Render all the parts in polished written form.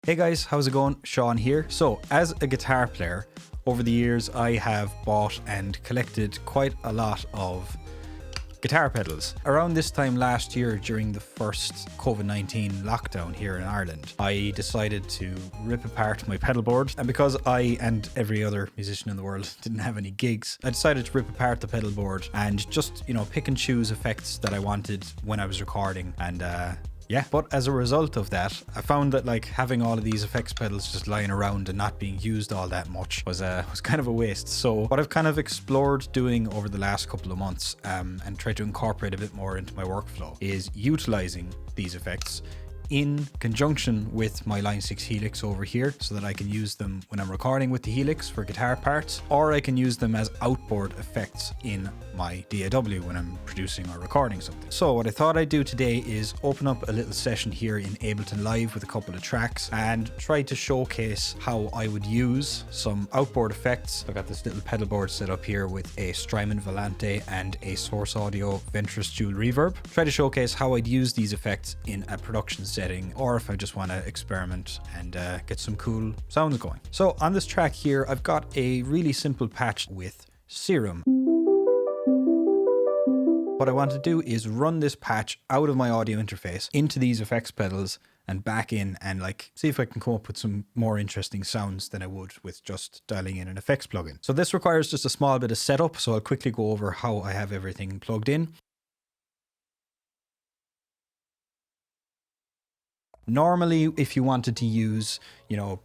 Hey guys, how's it going? Seán here. So, as a guitar player, over the years I have bought and collected quite a lot of guitar pedals. Around this time last year, during the first COVID-19 lockdown here in Ireland, I decided to rip apart my pedal board. And because I and every other musician in the world didn't have any gigs, I decided to rip apart the pedal board and just, pick and choose effects that I wanted when I was recording. And yeah, but as a result of that, I found that having all of these effects pedals just lying around and not being used all that much was kind of a waste. So what I've kind of explored doing over the last couple of months and tried to incorporate a bit more into my workflow is utilizing these effects in conjunction with my Line 6 Helix over here, so that I can use them when I'm recording with the Helix for guitar parts, or I can use them as outboard effects in my DAW when I'm producing or recording something. So what I thought I'd do today is open up a little session here in Ableton Live with a couple of tracks and try to showcase how I would use some outboard effects. I've got this little pedal board set up here with a Strymon Volante and a Source Audio Ventris dual reverb. Try to showcase how I'd use these effects in a production setting, or if I just want to experiment and get some cool sounds going. So on this track here, I've got a really simple patch with Serum. What I want to do is run this patch out of my audio interface into these effects pedals and back in and see if I can come up with some more interesting sounds than I would with just dialing in an effects plugin. So this requires just a small bit of setup, so I'll quickly go over how I have everything plugged in. Normally, if you wanted to use,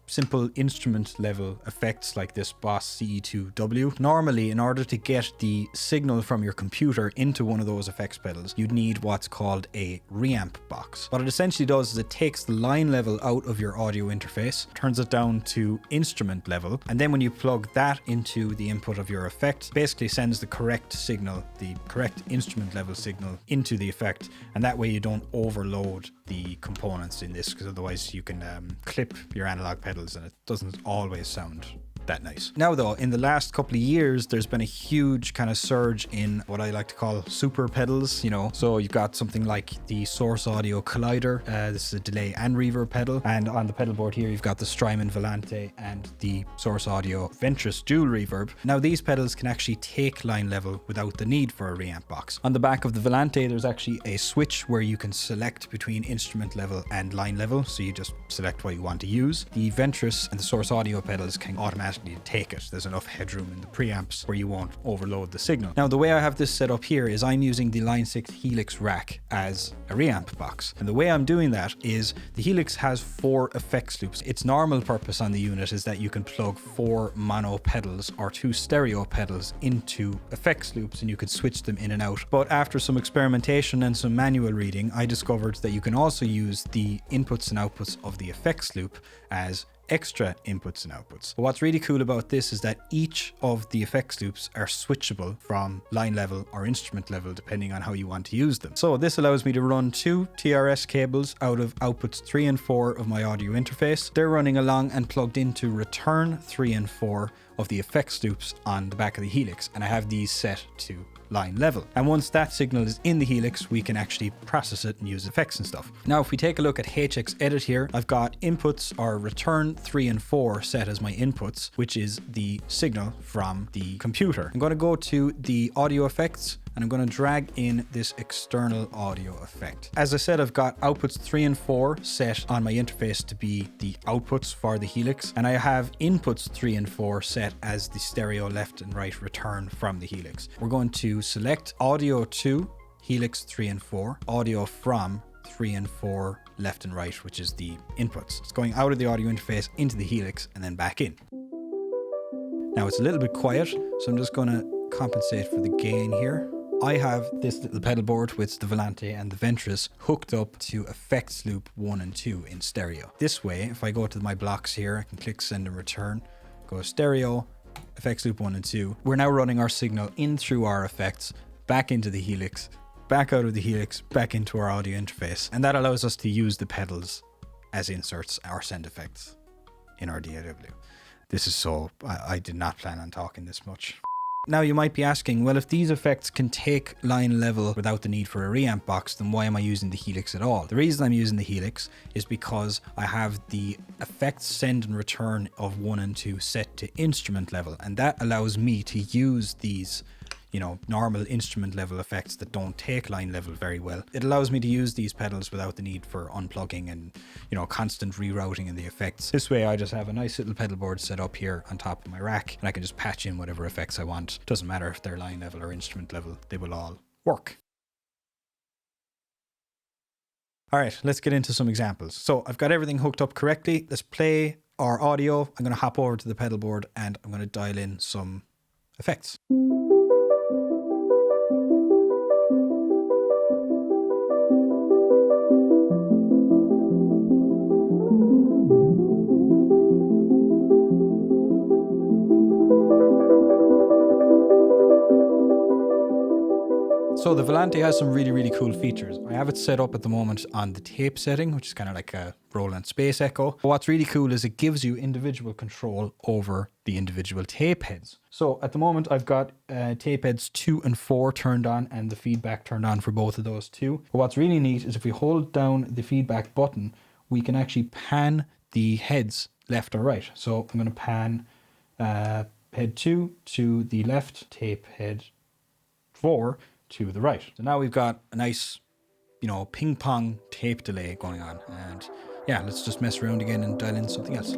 simple instrument level effects like this Boss CE2W, normally in order to get the signal from your computer into one of those effects pedals, you'd need what's called a reamp box. What it essentially does is it takes the line level out of your audio interface, turns it down to instrument level, and then when you plug that into the input of your effect, basically sends the correct signal, the correct instrument level signal into the effect, and that way you don't overload the components in this, because otherwise you can clip your analog pedals and it doesn't always sound that nice. Now though, in the last couple of years, there's been a huge kind of surge in what I like to call super pedals, So you've got something like the Source Audio Collider. This is a delay and reverb pedal. And on the pedal board here, you've got the Strymon Volante and the Source Audio Ventris dual reverb. Now these pedals can actually take line level without the need for a reamp box. On the back of the Volante, there's actually a switch where you can select between instrument level and line level. So you just select what you want to use. The Ventris and the Source Audio pedals can automatically take it. There's enough headroom in the preamps where you won't overload the signal. Now the way I have this set up here is I'm using the Line 6 Helix rack as a reamp box, and the way I'm doing that is the Helix has 4 effects loops. Its normal purpose on the unit is that you can plug 4 mono pedals or 2 stereo pedals into effects loops and you can switch them in and out. But after some experimentation and some manual reading, I discovered that you can also use the inputs and outputs of the effects loop as extra inputs and outputs. But what's really cool about this is that each of the effects loops are switchable from line level or instrument level depending on how you want to use them. So this allows me to run 2 TRS cables out of outputs 3 and 4 of my audio interface. They're running along and plugged into return 3 and 4 of the effects loops on the back of the Helix, and I have these set to line level. And once that signal is in the Helix, we can actually process it and use effects and stuff. Now, if we take a look at HX Edit here, I've got inputs or return 3 and 4 set as my inputs, which is the signal from the computer. I'm going to go to the audio effects and I'm going to drag in this external audio effect. As I said, I've got outputs 3 and 4 set on my interface to be the outputs for the Helix, and I have inputs 3 and 4 set as the stereo left and right return from the Helix. We're going to select audio to Helix 3 and 4, audio from 3 and 4 left and right, which is the inputs. It's going out of the audio interface into the Helix and then back in. Now it's a little bit quiet, so I'm just going to compensate for the gain here. I have this little pedal board with the Volante and the Ventris hooked up to effects loop 1 and 2 in stereo. This way, if I go to my blocks here, I can click send and return, go stereo, effects loop 1 and 2. We're now running our signal in through our effects, back into the Helix, back out of the Helix, back into our audio interface. And that allows us to use the pedals as inserts or send effects in our DAW. This is I did not plan on talking this much. Now you might be asking, well, if these effects can take line level without the need for a reamp box, then why am I using the Helix at all? The reason I'm using the Helix is because I have the effects send and return of 1 and 2 set to instrument level, and that allows me to use these, you know, normal instrument level effects that don't take line level very well. It allows me to use these pedals without the need for unplugging and, you know, constant rerouting in the effects. This way I just have a nice little pedal board set up here on top of my rack, and I can just patch in whatever effects I want. Doesn't matter if they're line level or instrument level, they will all work. All right, let's get into some examples. So I've got everything hooked up correctly. Let's play our audio. I'm going to hop over to the pedal board and I'm going to dial in some effects. So the Volante has some really cool features. I have it set up at the moment on the tape setting, which is kind of like a Roland Space Echo. But what's really cool is it gives you individual control over the individual tape heads. So at the moment I've got tape heads 2 and 4 turned on and the feedback turned on for both of those two. But what's really neat is if we hold down the feedback button, we can actually pan the heads left or right. So I'm going to pan head 2 to the left, tape head 4 to the right. So now we've got a nice, you know, ping pong tape delay going on. And yeah, let's just mess around again and dial in something else.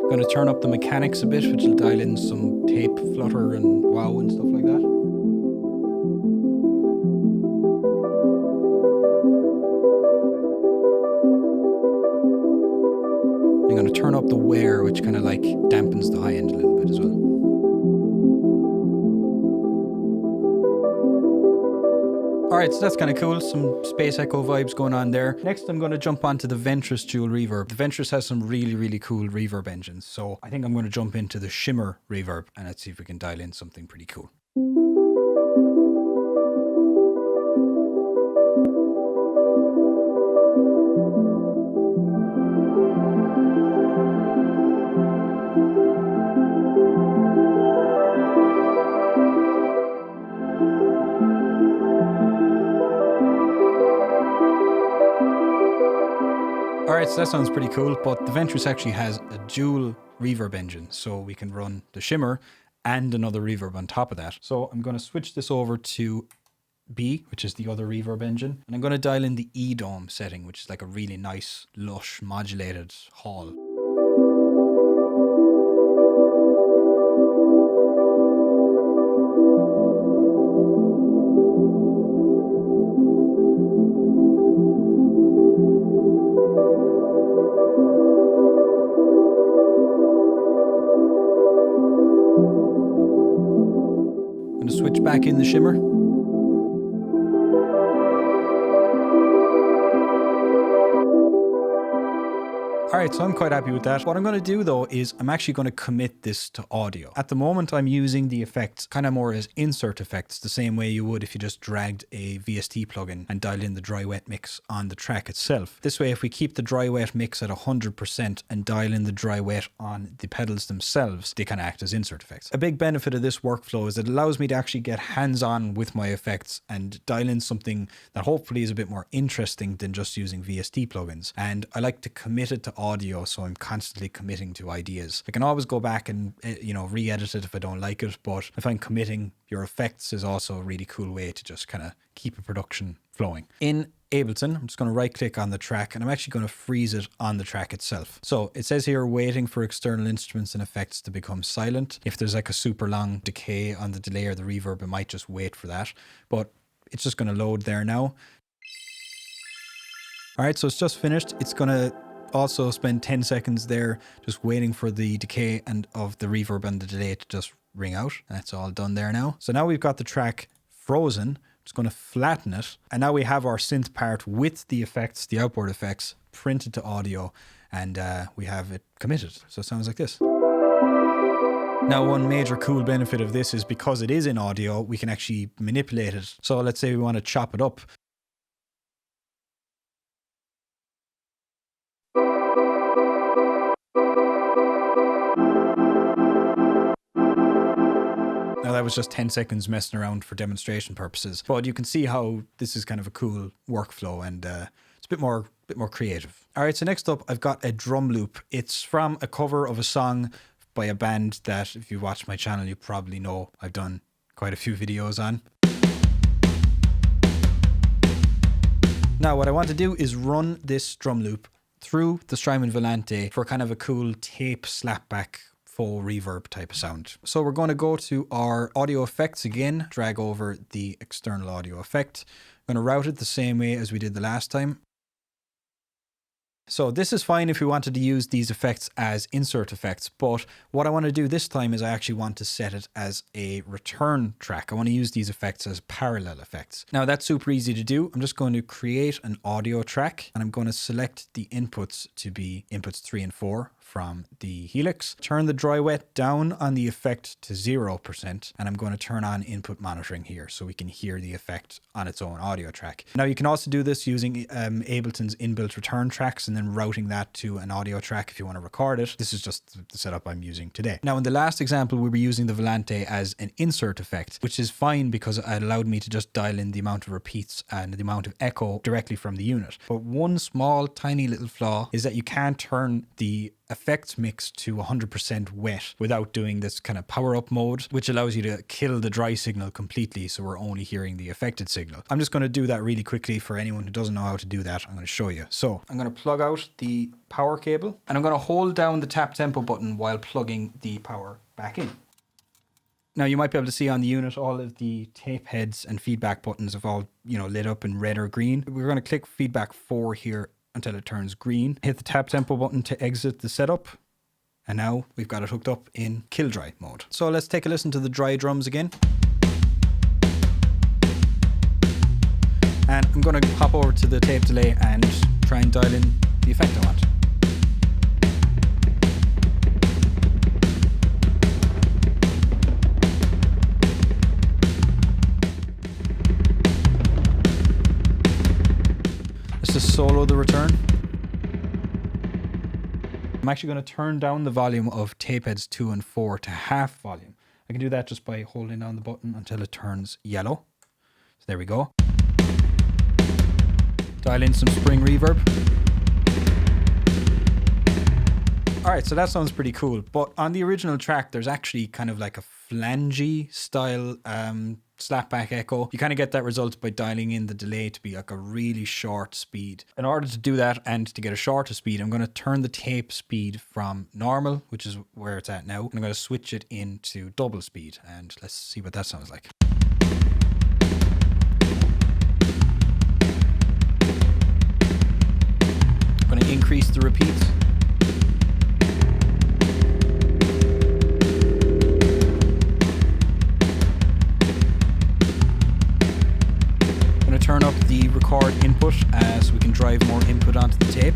I'm going to turn up the mechanics a bit, which will dial in some tape flutter and wow and stuff like that. I'm going to turn up the wear, which kind of like dampens the high end a little bit as well. Alright, so that's kind of cool. Some Space Echo vibes going on there. Next, I'm going to jump onto the Ventris dual reverb. The Ventris has some really cool reverb engines. So I think I'm going to jump into the shimmer reverb and let's see if we can dial in something pretty cool. Alright, so that sounds pretty cool, but the Ventris actually has a dual reverb engine, so we can run the shimmer and another reverb on top of that. So I'm going to switch this over to B, which is the other reverb engine, and I'm going to dial in the E-dome setting, which is like a really nice, lush, modulated hall. Switch back in the shimmer. Alright, so I'm quite happy with that. What I'm going to do though is I'm actually going to commit this to audio. At the moment I'm using the effects kind of more as insert effects, the same way you would if you just dragged a VST plugin and dialed in the dry wet mix on the track itself. This way if we keep the dry wet mix at 100% and dial in the dry wet on the pedals themselves, they can act as insert effects. A big benefit of this workflow is it allows me to actually get hands-on with my effects and dial in something that hopefully is a bit more interesting than just using VST plugins. And I like to commit it to audio, so I'm constantly committing to ideas. I can always go back and re-edit it if I don't like it, but I find committing your effects is also a really cool way to just kind of keep a production flowing. In Ableton, I'm just going to right click on the track and I'm actually going to freeze it on the track itself. So it says here waiting for external instruments and effects to become silent. If there's like a super long decay on the delay or the reverb, it might just wait for that, but it's just going to load there now. All right, so it's just finished. It's going to also spend 10 seconds there just waiting for the decay and of the reverb and the delay to just ring out. That's all done there now. So now we've got the track frozen. I'm just going to flatten it. And now we have our synth part with the effects, the outboard effects, printed to audio, and we have it committed. So it sounds like this. Now, one major cool benefit of this is because it is in audio, we can actually manipulate it. So let's say we want to chop it up. Now that was just 10 seconds messing around for demonstration purposes, but you can see how this is kind of a cool workflow, and it's a bit more creative. All right, so next up I've got a drum loop. It's from a cover of a song by a band that, if you watch my channel, you probably know I've done quite a few videos on. Now what I want to do is run this drum loop through the Strymon Volante for kind of a cool tape slapback faux reverb type of sound. So we're going to go to our audio effects again, drag over the external audio effect. I'm going to route it the same way as we did the last time. So this is fine if we wanted to use these effects as insert effects, but what I want to do this time is I actually want to set it as a return track. I want to use these effects as parallel effects. Now that's super easy to do. I'm just going to create an audio track, and I'm going to select the inputs to be inputs 3 and 4 from the Helix. Turn the dry wet down on the effect to 0%, and I'm going to turn on input monitoring here so we can hear the effect on its own audio track. Now you can also do this using Ableton's inbuilt return tracks and then routing that to an audio track if you want to record it. This is just the setup I'm using today. Now in the last example we were using the Volante as an insert effect, which is fine because it allowed me to just dial in the amount of repeats and the amount of echo directly from the unit. But one small tiny little flaw is that you can't turn the effects mix to 100% wet without doing this kind of power up mode, which allows you to kill the dry signal completely, so we're only hearing the affected signal. I'm just going to do that really quickly for anyone who doesn't know how to do that. I'm going to show you. So I'm going to plug out the power cable, and I'm going to hold down the tap tempo button while plugging the power back in. Now you might be able to see on the unit all of the tape heads and feedback buttons have all, lit up in red or green. We're going to click feedback 4 here until it turns green. Hit the tap tempo button to exit the setup. And now we've got it hooked up in kill dry mode. So let's take a listen to the dry drums again. And I'm going to hop over to the tape delay and try and dial in the effect I want. Let's just solo the return. I'm actually going to turn down the volume of tape heads 2 and 4 to half volume. I can do that just by holding down the button until it turns yellow. So there we go. Dial in some spring reverb. Alright, so that sounds pretty cool. But on the original track, there's actually kind of like a flangey style slapback echo. You kind of get that result by dialing in the delay to be like a really short speed. In order to do that and to get a shorter speed, I'm going to turn the tape speed from normal, which is where it's at now, and I'm going to switch it into double speed, and let's see what that sounds like. I'm going to increase the repeats. Turn up the record input so we can drive more input onto the tape.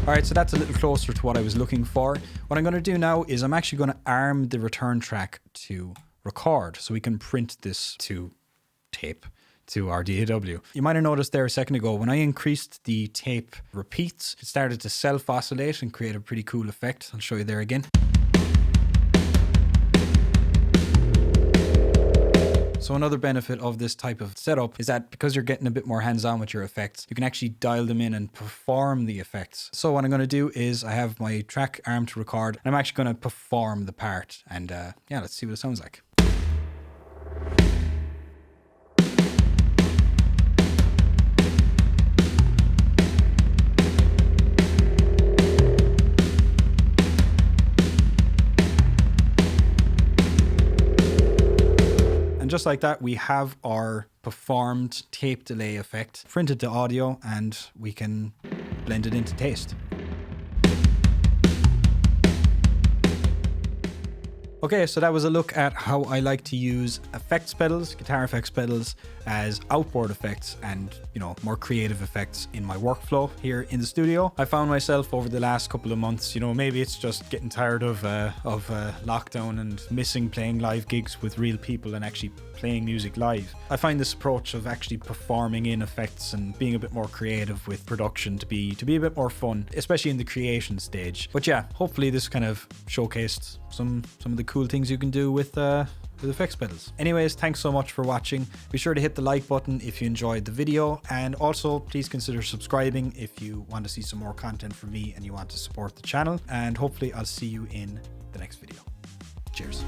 Alright, so that's a little closer to what I was looking for. What I'm going to do now is I'm actually going to arm the return track to record so we can print this to tape to our DAW. You might have noticed there a second ago when I increased the tape repeats, it started to self-oscillate and create a pretty cool effect. I'll show you there again. So another benefit of this type of setup is that because you're getting a bit more hands-on with your effects, you can actually dial them in and perform the effects. So what I'm going to do is I have my track armed to record, and I'm actually going to perform the part. And yeah, let's see what it sounds like. Just like that, we have our performed tape delay effect printed to audio, and we can blend it into taste. Okay, so that was a look at how I like to use effects pedals, guitar effects pedals, as outboard effects and, you know, more creative effects in my workflow here in the studio. I found myself over the last couple of months, you know, maybe it's just getting tired of lockdown and missing playing live gigs with real people and actually playing music live. I find this approach of actually performing in effects and being a bit more creative with production to be a bit more fun, especially in the creation stage. But yeah, hopefully this kind of showcased some of the cool things you can do with effects pedals. Anyways, thanks so much for watching. Be sure to hit the like button if you enjoyed the video, and also please consider subscribing if you want to see some more content from me and you want to support the channel. And hopefully I'll see you in the next video. Cheers.